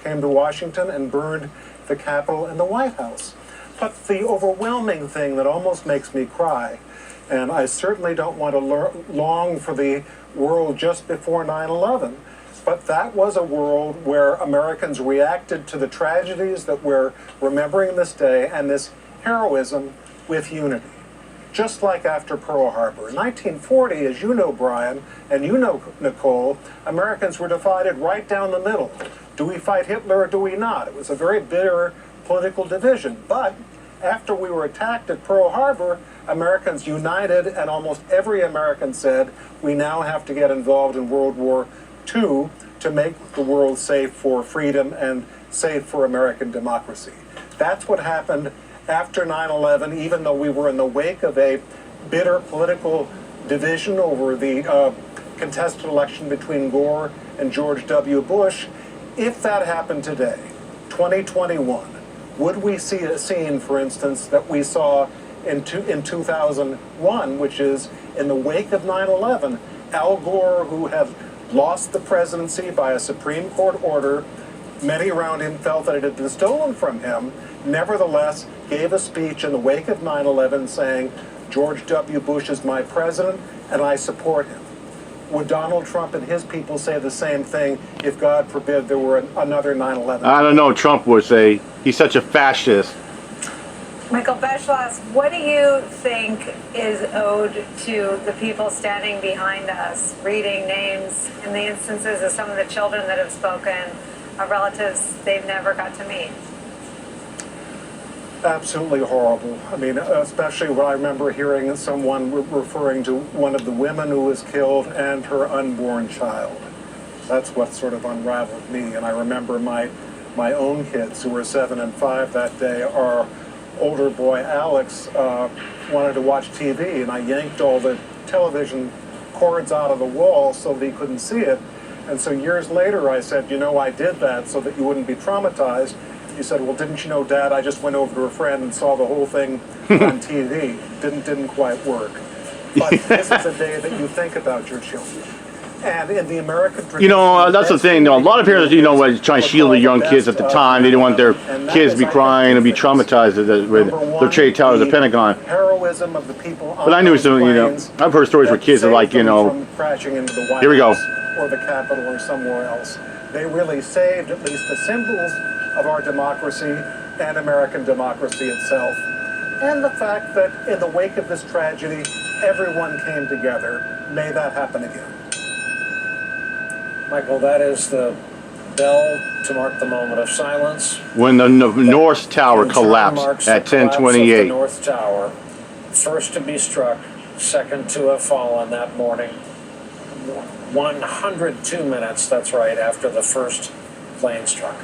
came to Washington and burned the Capitol and the White House. But the overwhelming thing that almost makes me cry, and I certainly don't want to long for the world just before 9/11, but that was a world where Americans reacted to the tragedies that we're remembering this day and this heroism with unity. Just like after Pearl Harbor. In 1940, as you know, Brian, and you know, Nicole, Americans were divided right down the middle. Do we fight Hitler or do we not? It was a very bitter political division. But after we were attacked at Pearl Harbor, Americans united, and almost every American said, we now have to get involved in World War II to make the world safe for freedom and safe for American democracy. That's what happened after 9/11, even though we were in the wake of a bitter political division over the contested election between Gore and George W. Bush. If that happened today, 2021, would we see a scene, for instance, that we saw in 2001, which is in the wake of 9/11, Al Gore, who had lost the presidency by a Supreme Court order, many around him felt that it had been stolen from him, nevertheless gave a speech in the wake of 9/11 saying, George W. Bush is my president and I support him. Would Donald Trump and his people say the same thing if, God forbid, there were another 9/11? I don't know. Trump would say he's such a fascist. Michael Beschloss, what do you think is owed to the people standing behind us, reading names in the instances of some of the children that have spoken, of relatives they've never got to meet? Absolutely horrible. I mean, especially when I remember hearing someone referring to one of the women who was killed and her unborn child. That's what sort of unraveled me. And I remember my own kids, who were 7 and 5 that day. Our older boy, Alex, wanted to watch TV, and I yanked all the television cords out of the wall so that he couldn't see it. And so years later, I said, you know, I did that so that you wouldn't be traumatized. He said, well, didn't you know, Dad, I just went over to a friend and saw the whole thing on TV. Didn't quite work. But this is a day that you think about your children. And in the American tradition, you know, that's the thing. A lot of parents, you know, were trying to shield the young kids at the time. They didn't want their kids to be crying and be traumatized with the trade towers of the Pentagon. Heroism of the people. But I knew some, you know, I've heard stories where kids are like, you know, crashing into the White here we go. House or the Capitol or somewhere else. They really saved at least the symbols of our democracy and American democracy itself. And the fact that in the wake of this tragedy, everyone came together. May that happen again. Michael, that is the bell to mark the moment of silence. When the North Tower collapsed at 10:28. The North Tower, first to be struck, second to have fallen that morning. 102 minutes, that's right, after the first plane struck.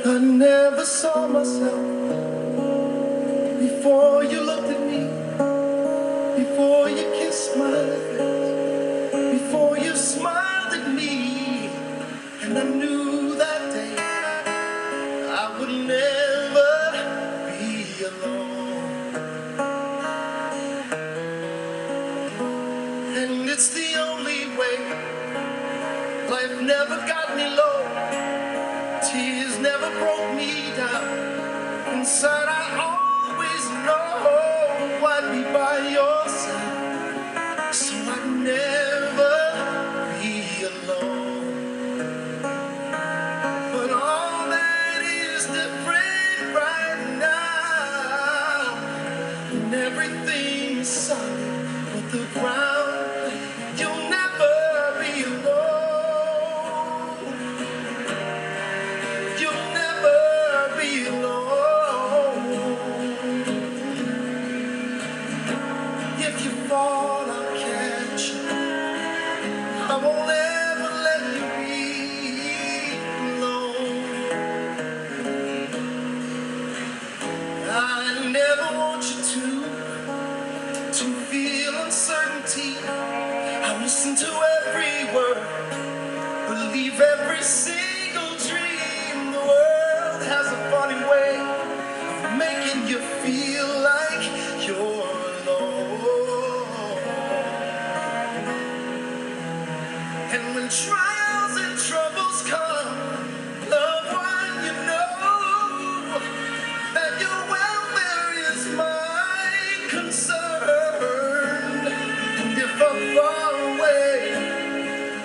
I never saw myself before you looked at me, before you kissed my lips, before you smiled at me, and I knew that day I would never be alone. And it's the only way. Life never got me low. Tears never broke me down. Inside I always know I'd be by your side, so I'd never be alone. But all that is different right now, and everything is solid but the ground. You'll never be alone. I listen to every word, believe every single dream. The world has a funny way of making you feel like you're alone. And when trials and troubles come, loved one, you know that your welfare is my concern. And if I'm far away,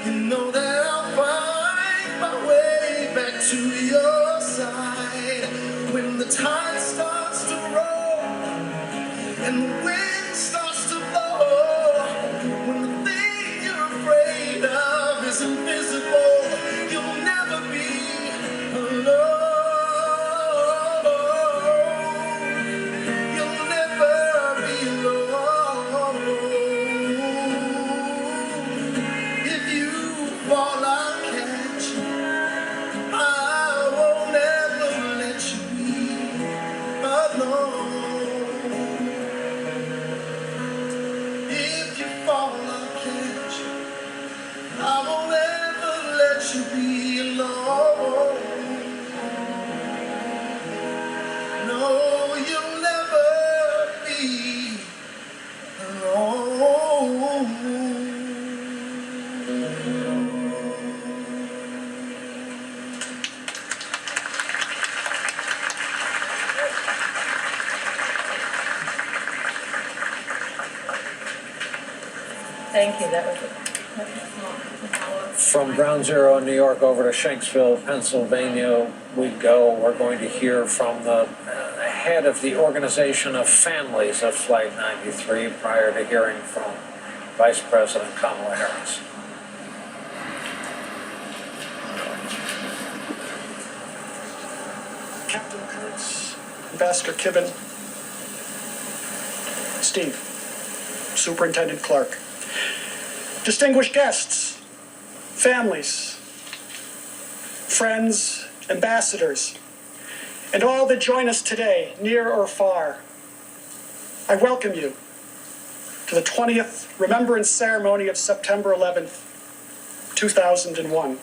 you know that I'll find my way back to your side. When the tide starts to roll and the wind starts to blow, when the thing you're afraid of is invisible, you'll never be alone. You'll never be alone. If you fall, I'll catch you. I won't ever let you be alone. If you fall, I'll catch you. I won't ever let you be alone. No, you'll never be alone. Thank you. That was From Ground Zero in New York over to Shanksville, Pennsylvania, we go. We're going to hear from the head of the Organization of Families of Flight 93 prior to hearing from Vice President Kamala Harris. Captain Kurtz, Ambassador Kibben, Steve, Superintendent Clark, distinguished guests, families, friends, ambassadors, and all that join us today, near or far, I welcome you to the 20th Remembrance Ceremony of September 11th, 2001,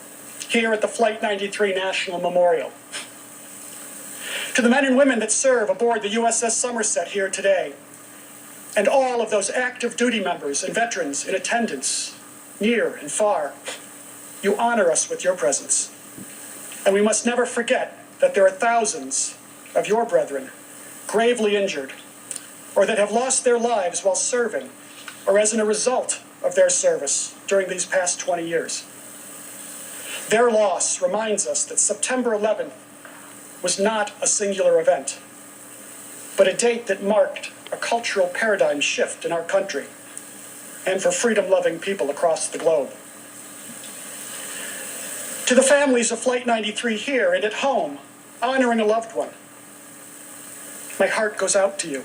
here at the Flight 93 National Memorial. To the men and women that serve aboard the USS Somerset here today, and all of those active duty members and veterans in attendance, near and far, you honor us with your presence. And we must never forget that there are thousands of your brethren gravely injured, or that have lost their lives while serving, or as a result of their service during these past 20 years. Their loss reminds us that September 11th was not a singular event, but a date that marked a cultural paradigm shift in our country and for freedom-loving people across the globe. To the families of Flight 93 here and at home, honoring a loved one, my heart goes out to you.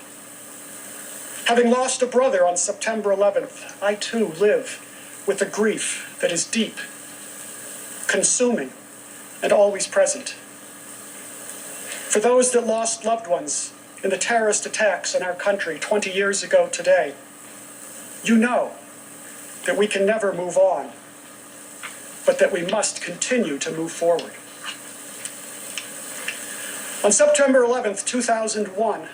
Having lost a brother on September 11th, I too live with a grief that is deep, consuming, and always present. For those that lost loved ones in the terrorist attacks in our country 20 years ago today, you know that we can never move on, but that we must continue to move forward. On September 11th, 2001,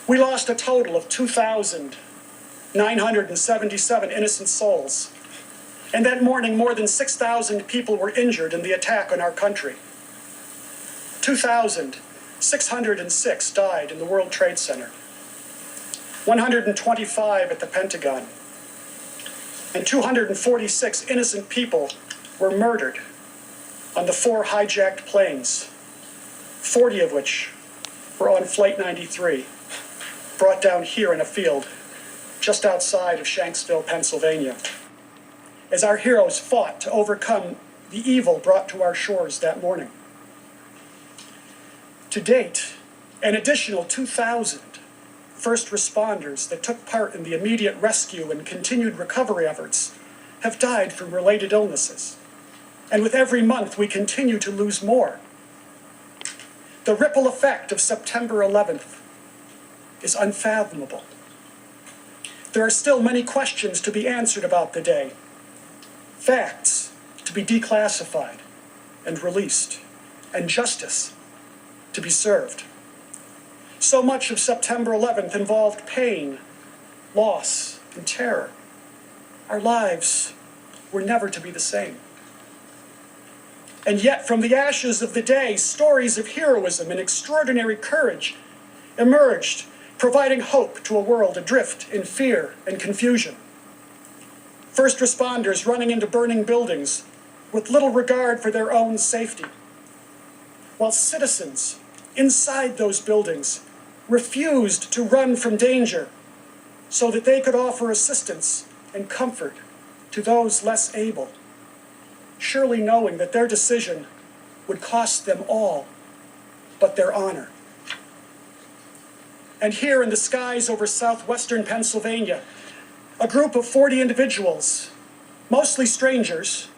we lost a total of 2,977 innocent souls. And that morning, more than 6,000 people were injured in the attack on our country. 2,606 died in the World Trade Center, 125 at the Pentagon, and 246 innocent people were murdered on the 4 hijacked planes, 40 of which were on Flight 93, brought down here in a field just outside of Shanksville, Pennsylvania, as our heroes fought to overcome the evil brought to our shores that morning. To date, an additional 2,000 first responders that took part in the immediate rescue and continued recovery efforts have died from related illnesses. And with every month, we continue to lose more. The ripple effect of September 11th is unfathomable. The There are still many questions to be answered about the day, facts to be declassified and released, and justice to be served. So much of September 11th involved pain, loss, and terror. Our lives were never to be the same. And yet, from the ashes of the day, stories of heroism and extraordinary courage emerged, providing hope to a world adrift in fear and confusion. First responders running into burning buildings with little regard for their own safety, while citizens inside those buildings refused to run from danger so that they could offer assistance and comfort to those less able, surely knowing that their decision would cost them all but their honor. And here in the skies over southwestern Pennsylvania, a group of 40 individuals, mostly strangers,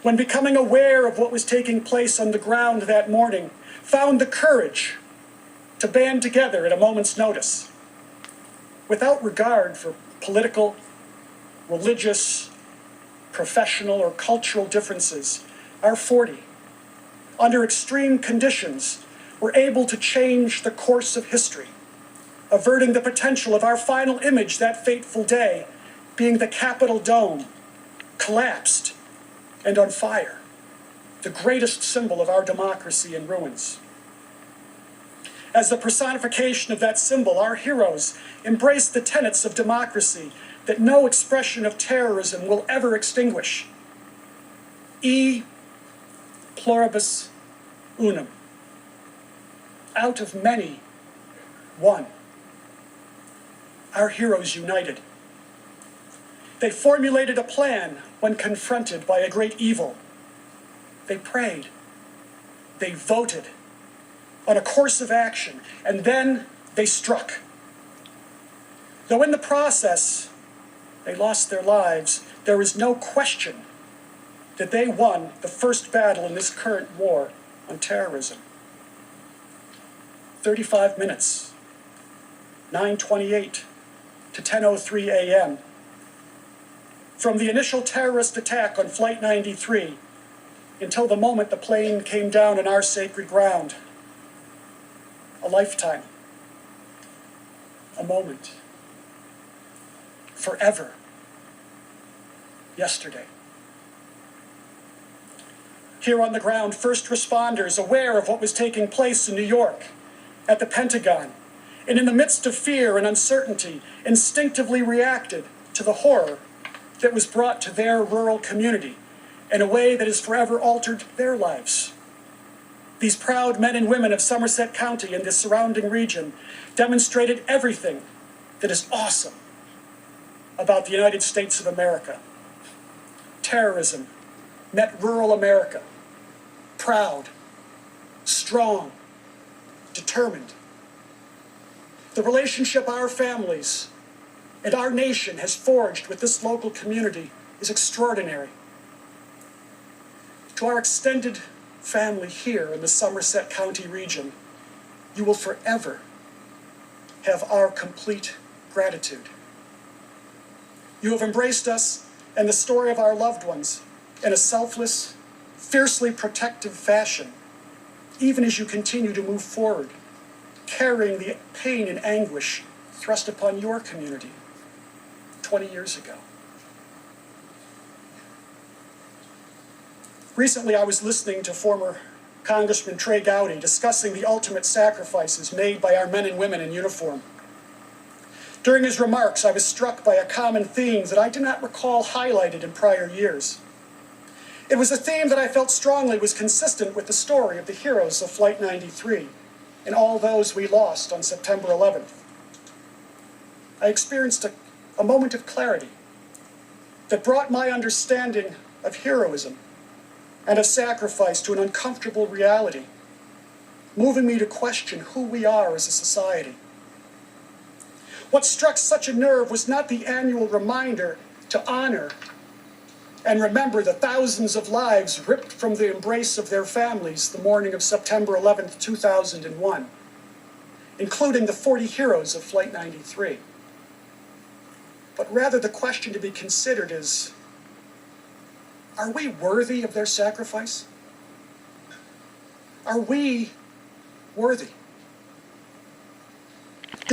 when becoming aware of what was taking place on the ground that morning, found the courage to band together at a moment's notice, without regard for political, religious, professional, or cultural differences. Our 40, under extreme conditions, were able to change the course of history, averting the potential of our final image that fateful day being the Capitol dome, collapsed and on fire, the greatest symbol of our democracy in ruins. As the personification of that symbol, our heroes embraced the tenets of democracy that no expression of terrorism will ever extinguish. E pluribus unum. Out of many, one. Our heroes united. They formulated a plan when confronted by a great evil. They prayed. They voted on a course of action, and then they struck. Though in the process they lost their lives, there is no question that they won the first battle in this current war on terrorism. 35 minutes, 9:28 to 10:03 a.m. From the initial terrorist attack on Flight 93 until the moment the plane came down on our sacred ground. A lifetime. A moment. Forever. Yesterday. Here on the ground, first responders, aware of what was taking place in New York, at the Pentagon, and in the midst of fear and uncertainty, instinctively reacted to the horror that was brought to their rural community in a way that has forever altered their lives. These proud men and women of Somerset County and the surrounding region demonstrated everything that is awesome about the United States of America. Terrorism met rural America, proud, strong, determined. The relationship our families and our nation has forged with this local community is extraordinary. To our extended family here in the Somerset County region, you will forever have our complete gratitude. You have embraced us and the story of our loved ones in a selfless, fiercely protective fashion, even as you continue to move forward, carrying the pain and anguish thrust upon your community 20 years ago. Recently, I was listening to former Congressman Trey Gowdy discussing the ultimate sacrifices made by our men and women in uniform. During his remarks, I was struck by a common theme that I do not recall highlighted in prior years. It was a theme that I felt strongly was consistent with the story of the heroes of Flight 93 and all those we lost on September 11th. I experienced a moment of clarity that brought my understanding of heroism and of sacrifice to an uncomfortable reality, moving me to question who we are as a society. What struck such a nerve was not the annual reminder to honor and remember the thousands of lives ripped from the embrace of their families the morning of September 11th, 2001, including the 40 heroes of Flight 93. but rather the question to be considered is, are we worthy of their sacrifice? Are we worthy?